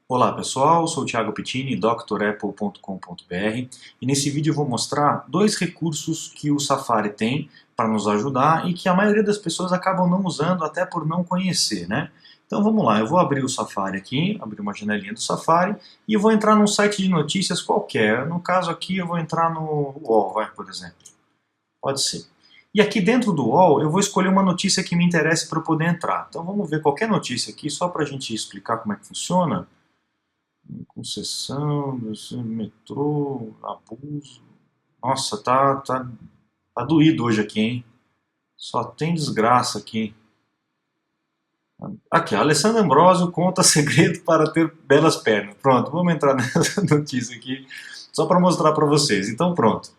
Olá pessoal, sou o Thiago Pittini, drapple.com.br, e nesse vídeo eu vou mostrar dois recursos que o Safari tem para nos ajudar e que a maioria das pessoas acabam não usando até por não conhecer, né? Então vamos lá, eu vou abrir o Safari aqui, abrir uma janelinha do Safari e eu vou entrar num site de notícias qualquer. No caso aqui eu vou entrar no UOL, por exemplo. Pode ser. E aqui dentro do UOL eu vou escolher uma notícia que me interesse para eu poder entrar. Então vamos ver qualquer notícia aqui, só para a gente explicar como é que funciona. Concessão, metrô, abuso. Nossa, tá doído hoje aqui, hein? Só tem desgraça aqui. Aqui, Alessandro Ambrosio conta segredo para ter belas pernas. Pronto, vamos entrar nessa notícia aqui só para mostrar para vocês. Então pronto.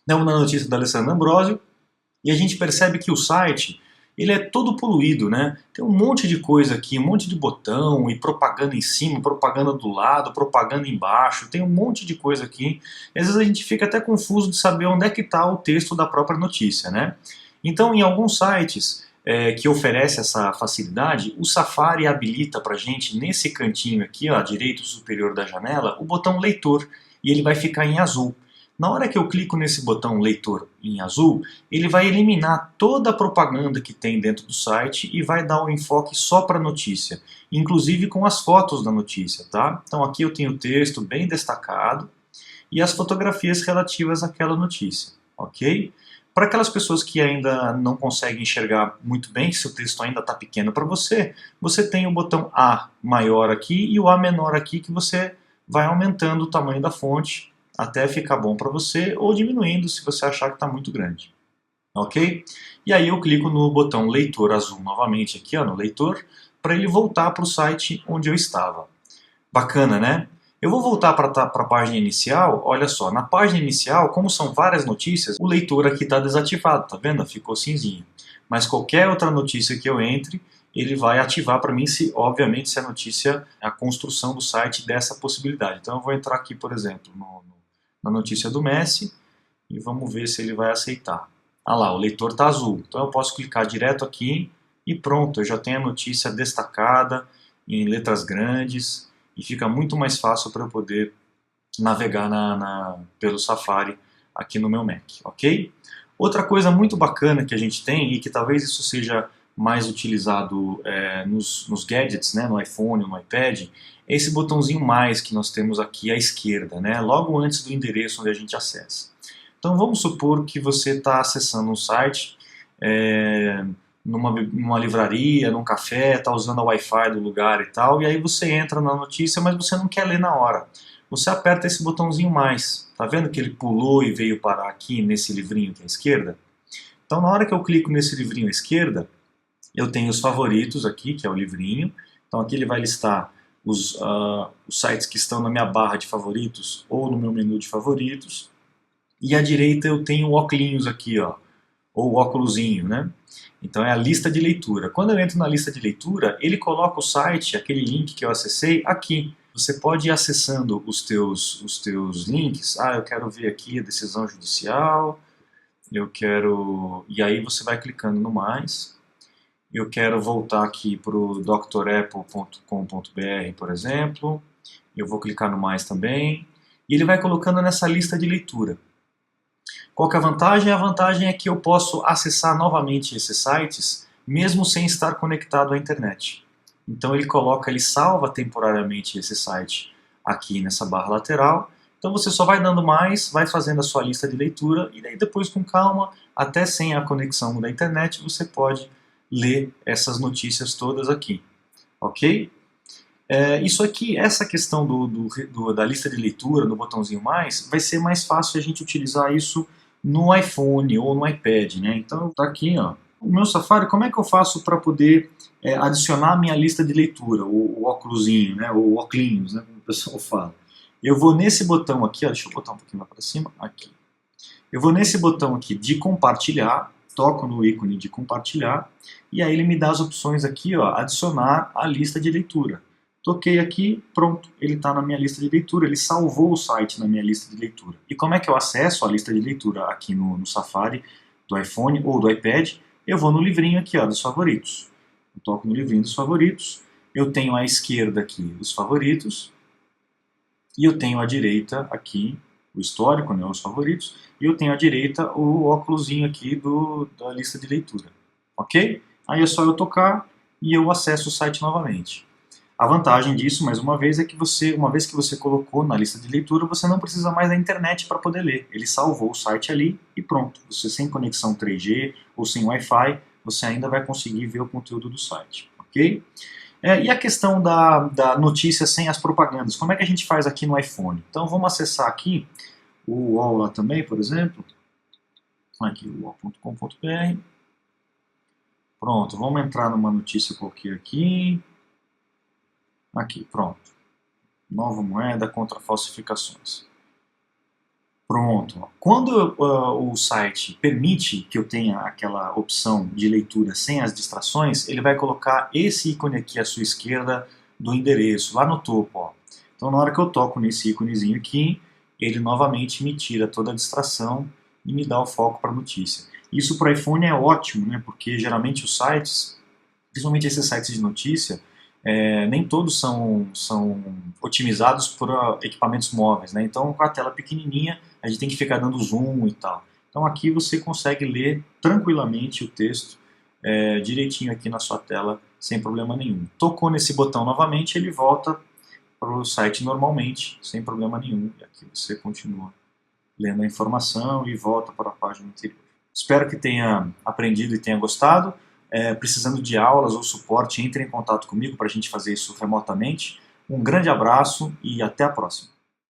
Demos na notícia da Alessandro Ambrosio e a gente percebe que o site ele é todo poluído, né? Tem um monte de coisa aqui, um monte de botão e propaganda em cima, propaganda do lado, propaganda embaixo, tem um monte de coisa aqui. E às vezes a gente fica até confuso de saber onde é que está o texto da própria notícia, né? Então, em alguns sites que oferecem essa facilidade, o Safari habilita para a gente, nesse cantinho aqui, ó, à direita superior da janela, o botão leitor, e ele vai ficar em azul. Na hora que eu clico nesse botão leitor em azul, ele vai eliminar toda a propaganda que tem dentro do site e vai dar um enfoque só para a notícia, inclusive com as fotos da notícia, tá? Então aqui eu tenho o texto bem destacado e as fotografias relativas àquela notícia, ok? Para aquelas pessoas que ainda não conseguem enxergar muito bem, se o texto ainda está pequeno para você, você tem o botão A maior aqui e o A menor aqui que você vai aumentando o tamanho da fonte até ficar bom para você, ou diminuindo se você achar que está muito grande. Ok? E aí eu clico no botão leitor azul novamente aqui, ó, no leitor, para ele voltar para o site onde eu estava. Bacana, né? Eu vou voltar para a página inicial. Olha só, na página inicial, como são várias notícias, o leitor aqui está desativado, tá vendo? Ficou cinzinho. Mas qualquer outra notícia que eu entre, ele vai ativar para mim, se, obviamente, se a notícia, a construção do site dessa possibilidade. Então eu vou entrar aqui, por exemplo, na notícia do Messi e vamos ver se ele vai aceitar. Ah lá, o leitor está azul. Então eu posso clicar direto aqui e pronto, eu já tenho a notícia destacada em letras grandes e fica muito mais fácil para eu poder navegar pelo Safari aqui no meu Mac, ok? Outra coisa muito bacana que a gente tem e que talvez isso seja mais utilizado nos gadgets, né, no iPhone, no iPad, é esse botãozinho mais que nós temos aqui à esquerda, né, logo antes do endereço onde a gente acessa. Então vamos supor que você está acessando um site numa livraria, num café, está usando a Wi-Fi do lugar e tal, e aí você entra na notícia, mas você não quer ler na hora. Você aperta esse botãozinho mais. Tá vendo que ele pulou e veio parar aqui nesse livrinho aqui à esquerda? Então na hora que eu clico nesse livrinho à esquerda, eu tenho os favoritos aqui, que é o livrinho. Então aqui ele vai listar os sites que estão na minha barra de favoritos ou no meu menu de favoritos. E à direita eu tenho o óculos aqui, ó, ou o óculosinho, né? Então é a lista de leitura. Quando eu entro na lista de leitura, ele coloca o site, aquele link que eu acessei, aqui. Você pode ir acessando os teus links. Ah, eu quero ver aqui a decisão judicial, eu quero... E aí você vai clicando no mais. Eu quero voltar aqui para o drapple.com.br, por exemplo. Eu vou clicar no mais também. E ele vai colocando nessa lista de leitura. Qual que é a vantagem? A vantagem é que eu posso acessar novamente esses sites, mesmo sem estar conectado à internet. Então ele salva temporariamente esse site aqui nessa barra lateral. Então você só vai dando mais, vai fazendo a sua lista de leitura e daí depois com calma, até sem a conexão da internet, você pode ler essas notícias todas aqui. Ok? Isso aqui, essa questão da lista de leitura, do botãozinho mais, vai ser mais fácil a gente utilizar isso no iPhone ou no iPad, né? Então tá aqui, ó. O meu Safari, como é que eu faço para poder adicionar a minha lista de leitura, o óculosinho, né? O óculos, né? Como o pessoal fala. Eu vou nesse botão aqui, ó, deixa eu botar um pouquinho mais para cima, aqui. Eu vou nesse botão aqui de compartilhar, toco no ícone de compartilhar, e aí ele me dá as opções aqui, ó, adicionar a lista de leitura. Toquei aqui, pronto, ele está na minha lista de leitura, ele salvou o site na minha lista de leitura. E como é que eu acesso a lista de leitura aqui no Safari do iPhone ou do iPad? Eu vou no livrinho aqui, ó, dos favoritos. Eu toco no livrinho dos favoritos, eu tenho à esquerda aqui os favoritos, e eu tenho à direita aqui o histórico, né, os favoritos, e eu tenho à direita o óculosinho aqui da lista de leitura, ok? Aí é só eu tocar e eu acesso o site novamente. A vantagem disso, mais uma vez, é que você, uma vez que você colocou na lista de leitura, você não precisa mais da internet para poder ler. Ele salvou o site ali e pronto. Você sem conexão 3G ou sem Wi-Fi, você ainda vai conseguir ver o conteúdo do site, ok? E a questão da notícia sem as propagandas, como é que a gente faz aqui no iPhone? Então vamos acessar aqui o UOL lá também, por exemplo. Aqui, uol.com.br. Pronto, vamos entrar numa notícia qualquer aqui. Aqui, pronto. Nova moeda contra falsificações. Pronto. Quando o site permite que eu tenha aquela opção de leitura sem as distrações, ele vai colocar esse ícone aqui à sua esquerda do endereço, lá no topo. Ó. Então, na hora que eu toco nesse íconezinho aqui, ele novamente me tira toda a distração e me dá o foco para a notícia. Isso para o iPhone é ótimo, né? Porque geralmente os sites, principalmente esses sites de notícia, nem todos são otimizados por equipamentos móveis, né? Então, com a tela pequenininha, a gente tem que ficar dando zoom e tal. Então, aqui você consegue ler tranquilamente o texto direitinho aqui na sua tela, sem problema nenhum. Tocou nesse botão novamente, ele volta para o site normalmente, sem problema nenhum. E aqui você continua lendo a informação e volta para a página anterior. Espero que tenha aprendido e tenha gostado. Precisando de aulas ou suporte, entre em contato comigo para a gente fazer isso remotamente. Um grande abraço e até a próxima.